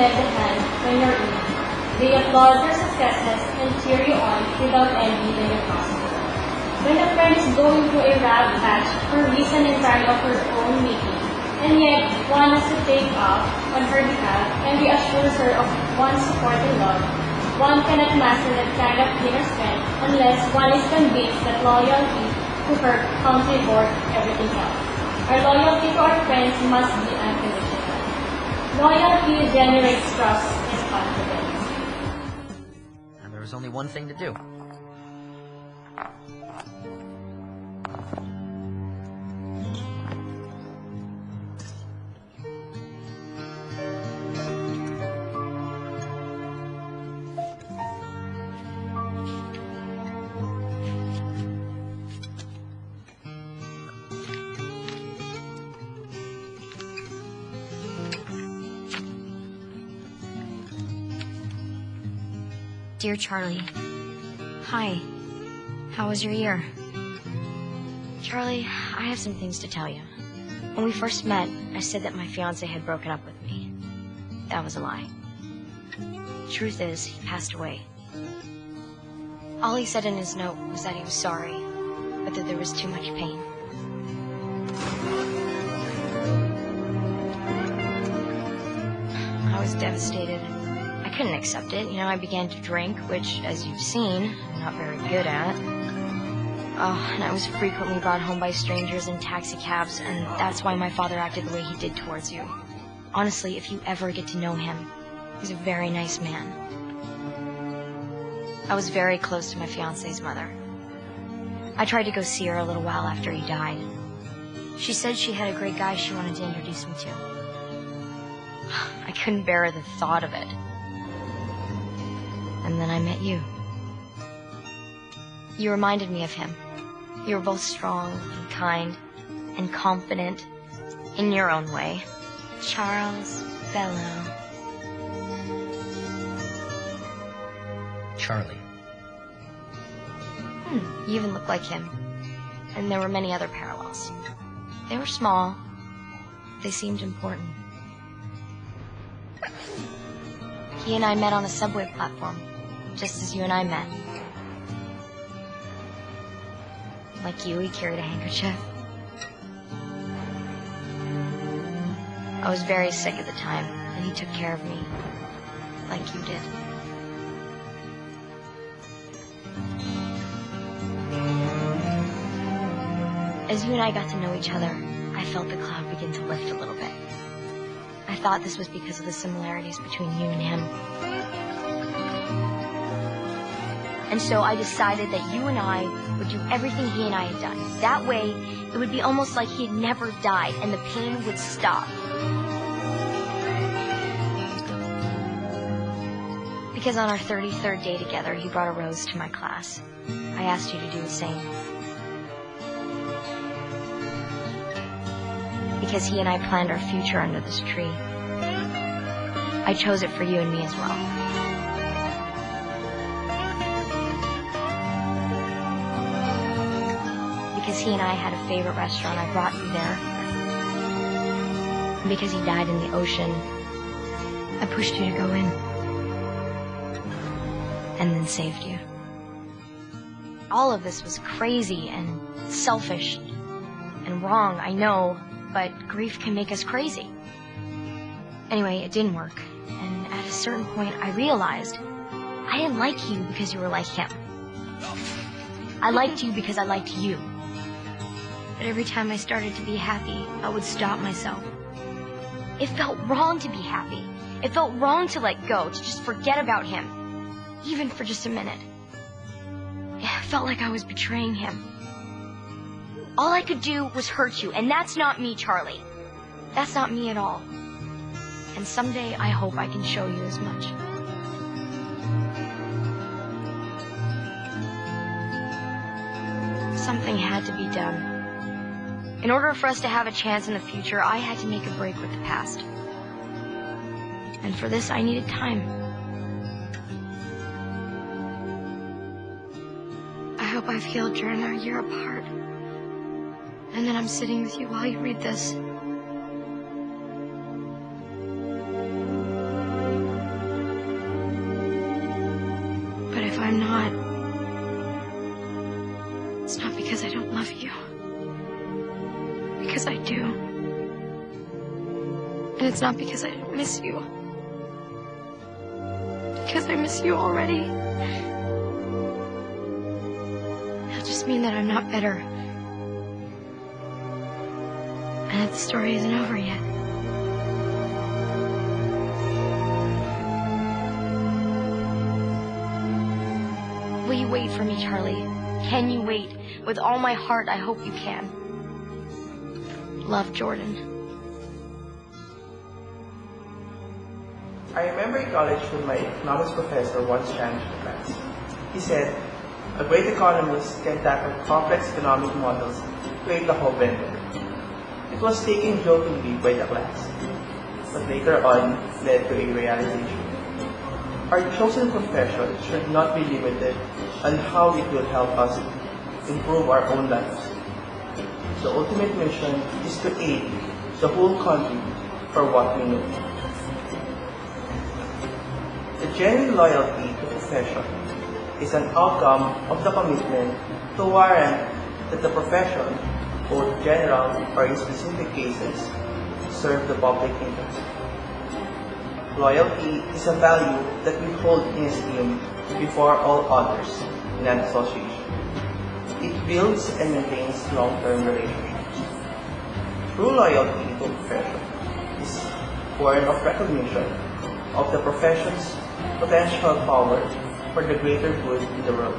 lend a hand when you're in need. They applaud your successes and cheer you on without envy when you're possible. When a friend is going through a rough patch for reason entirely of her own making, and yet one has to take off on her behalf and reassures her of one's support and love, one cannot master that kind of inner strength unless one is convinced that loyalty to her comes before everything else. Our loyalty to our friends must be unconditional. Loyalty generates trust and confidence. And there was only one thing to do. Dear Charlie, hi. How was your year? Charlie, I have some things to tell you. When we first met, I said that my fiancé had broken up with me. That was a lie. The truth is, he passed away. All he said in his note was that he was sorry, but that there was too much pain. I was devastated. I couldn't accept it. I began to drink, which, as you've seen, I'm not very good at. Oh, and I was frequently brought home by strangers in taxi cabs, and that's why my father acted the way he did towards you. Honestly, if you ever get to know him, he's a very nice man. I was very close to my fiancé's mother. I tried to go see her a little while after he died. She said she had a great guy she wanted to introduce me to. I couldn't bear the thought of it. And then I met you. You reminded me of him. You were both strong and kind and confident in your own way. Charles Bello. Charlie. You even look like him. And there were many other parallels. They were small. They seemed important. He and I met on a subway platform, just as you and I met. Like you, he carried a handkerchief. I was very sick at the time, and he took care of me, like you did. As you and I got to know each other, I felt the cloud begin to lift a little bit. I thought this was because of the similarities between you and him. And so I decided that you and I would do everything he and I had done. That way, it would be almost like he had never died, and the pain would stop. Because on our 33rd day together, he brought a rose to my class. I asked you to do the same. Because he and I planned our future under this tree. I chose it for you and me as well. Because he and I had a favorite restaurant, I brought you there. And because he died in the ocean, I pushed you to go in. And then saved you. All of this was crazy and selfish and wrong, I know, but grief can make us crazy. Anyway, it didn't work. And at a certain point, I realized I didn't like you because you were like him. I liked you because I liked you. But every time I started to be happy, I would stop myself. It felt wrong to be happy. It felt wrong to let go, to just forget about him, even for just a minute. It felt like I was betraying him. All I could do was hurt you, and that's not me, Charlie. That's not me at all. And someday I hope I can show you as much. Something had to be done. In order for us to have a chance in the future, I had to make a break with the past. And for this, I needed time. I hope I've healed during our year apart. And then I'm sitting with you while you read this. love you. Because I do. And it's not because I don't miss you. Because I miss you already. It'll just mean that I'm not better. And that the story isn't over yet. Will you wait for me, Charlie? Can you wait? With all my heart, I hope you can. Love, Jordan. I remember in college when my economics professor once challenged the class. He said, a great economist can tackle complex economic models to create the whole vendor. It was taken jokingly by the class, but later on led to a realization. Our chosen profession should not be limited on how it will help us improve our own lives. The ultimate mission is to aid the whole country for what we know. The genuine loyalty to profession is an outcome of the commitment to warrant that the profession, both general or in specific cases, serve the public interest. Loyalty is a value that we hold in esteem before all others in an association. It builds and maintains long-term relationships. True loyalty to a profession is born of recognition of the profession's potential power for the greater good in the world.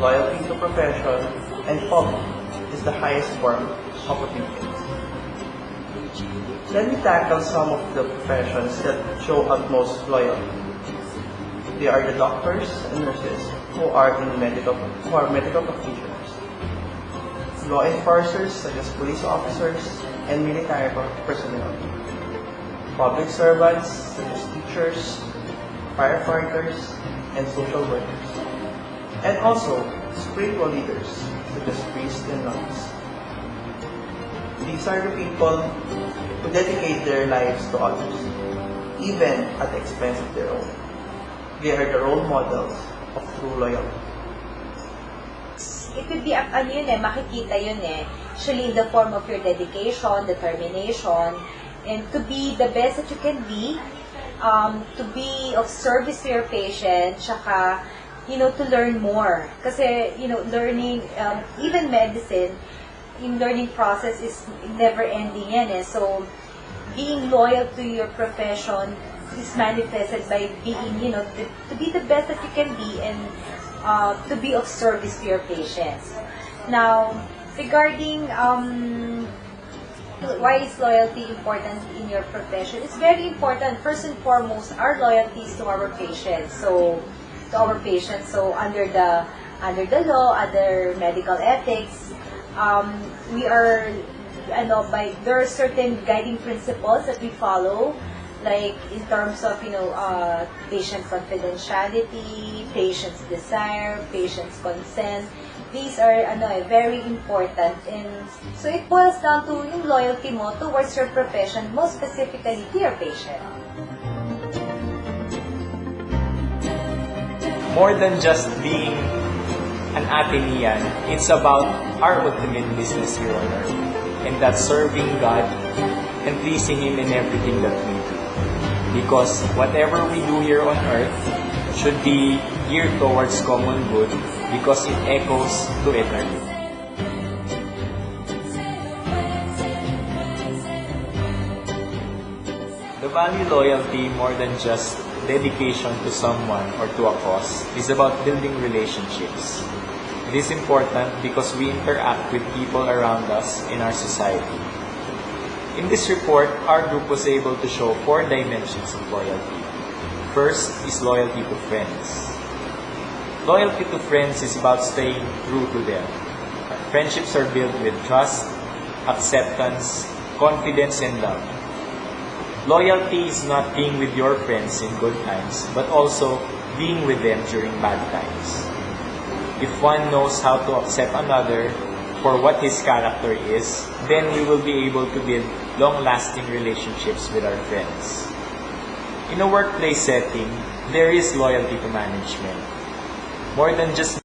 Loyalty to profession and public is the highest form of obedience. Let me tackle some of the professions that show utmost loyalty. They are the doctors and nurses who are medical practitioners, law enforcers such as police officers and military personnel, public servants such as teachers, firefighters, and social workers, and also spiritual leaders such as priests and nuns. These are the people who dedicate their lives to others, even at the expense of their own. They are the role models of true loyalty. It could be, makikita yun actually in the form of your dedication, determination, and to be the best that you can be, to be of service to your patient, tsaka, to learn more. Kasi, learning, even medicine, in learning process is never ending yan So, being loyal to your profession is manifested by being, to be the best that you can be and to be of service to your patients. Now, regarding why is loyalty important in your profession? It's very important. First and foremost, our loyalty is to our patients. So, under the law, under medical ethics, we are, there are certain guiding principles that we follow, like in terms of, patient confidentiality, patient's desire, patient's consent. These are, very important. And so it boils down to yung loyalty mo towards your profession, most specifically to your patient. More than just being an Athenian, it's about our ultimate business here on earth, and that's serving God and pleasing Him in everything that we do. Because whatever we do here on earth should be geared towards common good, because it echoes to eternity. The value loyalty, more than just dedication to someone or to a cause, is about building relationships. It is important because we interact with people around us in our society. In this report, our group was able to show 4 dimensions of loyalty. First is loyalty to friends. Loyalty to friends is about staying true to them. Friendships are built with trust, acceptance, confidence, and love. Loyalty is not being with your friends in good times, but also being with them during bad times. If one knows how to accept another for what his character is, then we will be able to build long-lasting relationships with our friends. In a workplace setting, there is loyalty to management. More than just